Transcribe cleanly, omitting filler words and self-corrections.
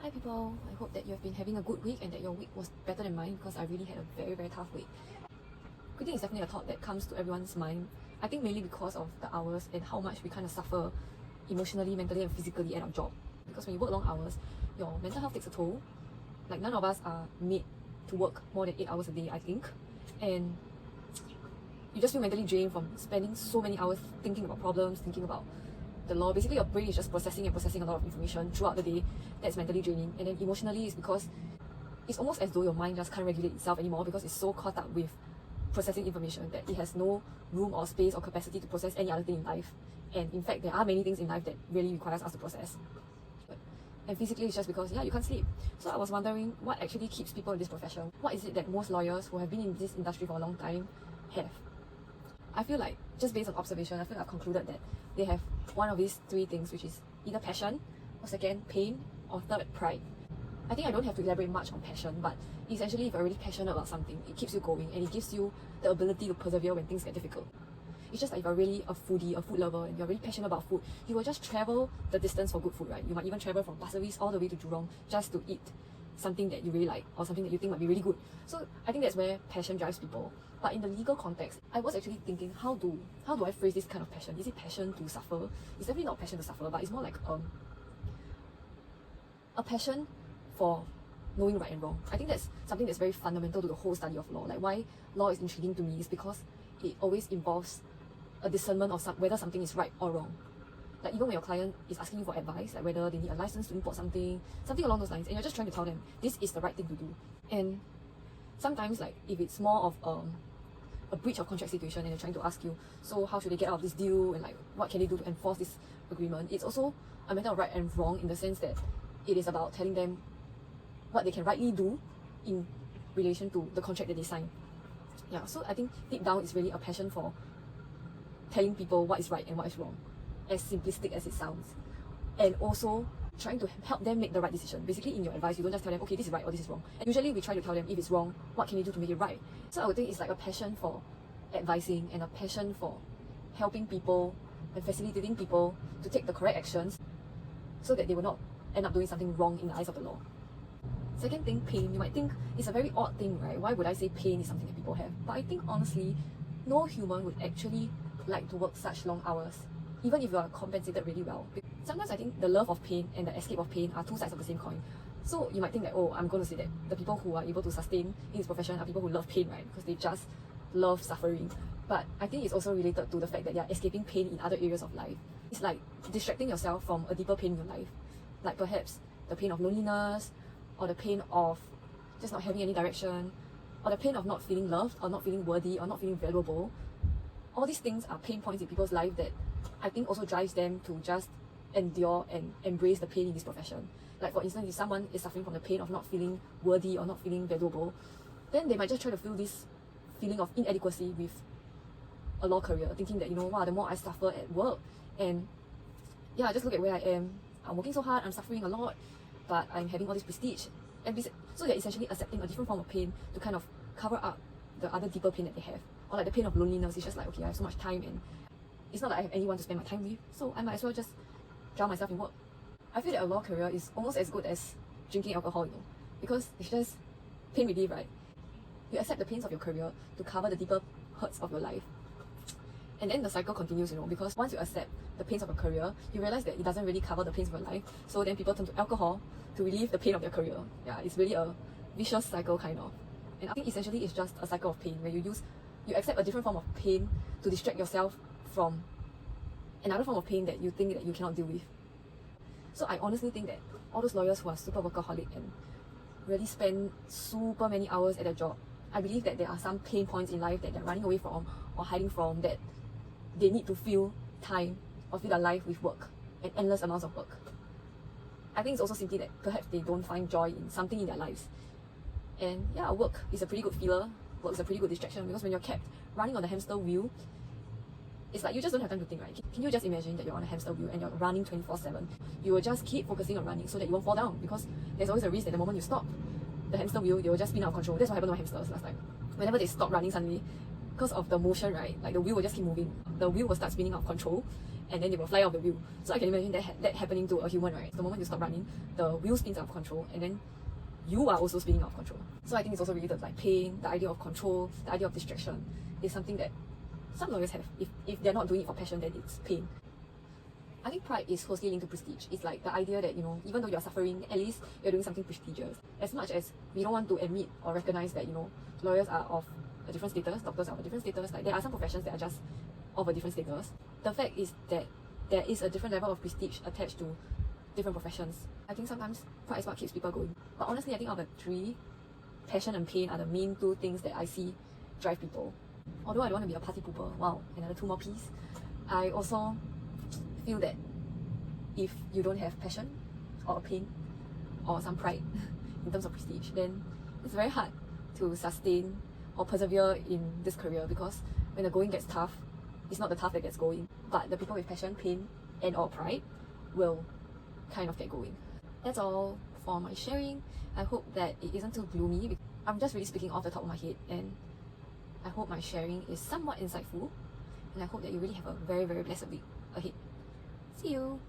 Hi people, I hope that you have been having a good week and that your week was better than mine because I really had a very tough week. Quitting is definitely a thought that comes to everyone's mind. I think mainly because of the hours and how much we kind of suffer emotionally, mentally and physically at our job. Because when you work long hours, your mental health takes a toll. Like none of us are made to work more than 8 hours a day, I think. And you just feel mentally drained from spending so many hours thinking about problems, thinking about the law. Basically your brain is just processing a lot of information throughout the day. That's mentally draining. And then emotionally it's because it's almost as though your mind just can't regulate itself anymore because it's so caught up with processing information that it has no room or space or capacity to process any other thing in life. And in fact there are many things in life that really requires us to process. And physically it's just because you can't sleep. So I was wondering what actually keeps people in this profession. What is it that most lawyers who have been in this industry for a long time have? I feel like, just based on observation, I feel like I've concluded that they have one of these three things, which is either passion, or second, pain, or third, pride. I think I don't have to elaborate much on passion, but essentially if you're really passionate about something, it keeps you going and it gives you the ability to persevere when things get difficult. It's just like if you're really a foodie, a food lover, and you're really passionate about food, you will just travel the distance for good food, right? You might even travel from Pasir Ris all the way to Jurong just to eat something that you really like or something that you think might be really good. So I think that's where passion drives people. But in the legal context, I was actually thinking, how do I phrase this kind of passion? Is it passion to suffer? It's definitely not passion to suffer, but it's more like a passion for knowing right and wrong. I think that's something that's very fundamental to the whole study of law. Like why law is intriguing to me is because it always involves a discernment of whether something is right or wrong. Like even when your client is asking you for advice, like whether they need a license to import something along those lines, and you're just trying to tell them this is the right thing to do. And sometimes, like if it's more of a breach of contract situation and they're trying to ask you, so how should they get out of this deal and like what can they do to enforce this agreement, it's also a matter of right and wrong in the sense that it is about telling them what they can rightly do in relation to the contract that they sign. Yeah, so I think deep down it's really a passion for telling people what is right and what is wrong, as simplistic as it sounds, and also trying to help them make the right decision. Basically in your advice, you don't just tell them, okay, this is right or this is wrong. And usually we try to tell them if it's wrong, what can you do to make it right? So I would think it's like a passion for advising and a passion for helping people and facilitating people to take the correct actions so that they will not end up doing something wrong in the eyes of the law. Second thing, pain. You might think it's a very odd thing, right? Why would I say pain is something that people have? But I think honestly, no human would actually like to work such long hours, even if you are compensated really well. Sometimes I think the love of pain and the escape of pain are two sides of the same coin. So you might think that, oh, I'm going to say that the people who are able to sustain in this profession are people who love pain, right? Because they just love suffering. But I think it's also related to the fact that they are escaping pain in other areas of life. It's like distracting yourself from a deeper pain in your life. Like perhaps the pain of loneliness, or the pain of just not having any direction, or the pain of not feeling loved, or not feeling worthy, or not feeling valuable. All these things are pain points in people's life that I think also drives them to just endure and embrace the pain in this profession. Like for instance, if someone is suffering from the pain of not feeling worthy or not feeling valuable, then they might just try to feel this feeling of inadequacy with a law career, thinking that, wow, the more I suffer at work, and just look at where I am. I'm working so hard, I'm suffering a lot, but I'm having all this prestige. And so they're essentially accepting a different form of pain to kind of cover up the other deeper pain that they have. Or like the pain of loneliness, it's just like, okay, I have so much time and it's not like I have anyone to spend my time with, so I might as well just drown myself in work. I feel that a law career is almost as good as drinking alcohol, because it's just pain relief, right? You accept the pains of your career to cover the deeper hurts of your life. And then the cycle continues, because once you accept the pains of your career, you realize that it doesn't really cover the pains of your life. So then people turn to alcohol to relieve the pain of their career. Yeah, it's really a vicious cycle kind of. And I think essentially it's just a cycle of pain where you accept a different form of pain to distract yourself from another form of pain that you think that you cannot deal with. So I honestly think that all those lawyers who are super workaholic and really spend super many hours at their job, I believe that there are some pain points in life that they're running away from or hiding from, that they need to fill time or fill their life with work and endless amounts of work. I think it's also simply that perhaps they don't find joy in something in their lives. And work is a pretty good filler, work is a pretty good distraction, because when you're kept running on the hamster wheel, it's like you just don't have time to think, right? Can you just imagine that you're on a hamster wheel and you're running 24/7? You will just keep focusing on running so that you won't fall down, because there's always a risk that the moment you stop the hamster wheel, they will just spin out of control. That's what happened to my hamsters last time. Whenever they stop running suddenly, because of the motion, right? Like the wheel will just keep moving. The wheel will start spinning out of control and then they will fly off the wheel. So I can imagine that happening to a human, right? The moment you stop running, the wheel spins out of control, and then you are also spinning out of control. So I think it's also related to like pain, the idea of control, the idea of distraction is something that some lawyers have. If they're not doing it for passion, then it's pain. I think pride is closely linked to prestige. It's like the idea that, you know, even though you're suffering, at least you're doing something prestigious. As much as we don't want to admit or recognize that, you know, lawyers are of a different status, doctors are of a different status, like there are some professions that are just of a different status. The fact is that there is a different level of prestige attached to different professions. I think sometimes pride is what keeps people going. But honestly, I think out of the three, passion and pain are the main two things that I see drive people. Although I don't want to be a party pooper, wow, another 2 more P's. I also feel that if you don't have passion or pain or some pride in terms of prestige, then it's very hard to sustain or persevere in this career, because when the going gets tough, it's not the tough that gets going, but the people with passion, pain and or pride will kind of get going. That's all for my sharing. I hope that it isn't too gloomy. I'm just really speaking off the top of my head, and I hope my sharing is somewhat insightful, and I hope that you really have a very, very blessed week ahead. See you!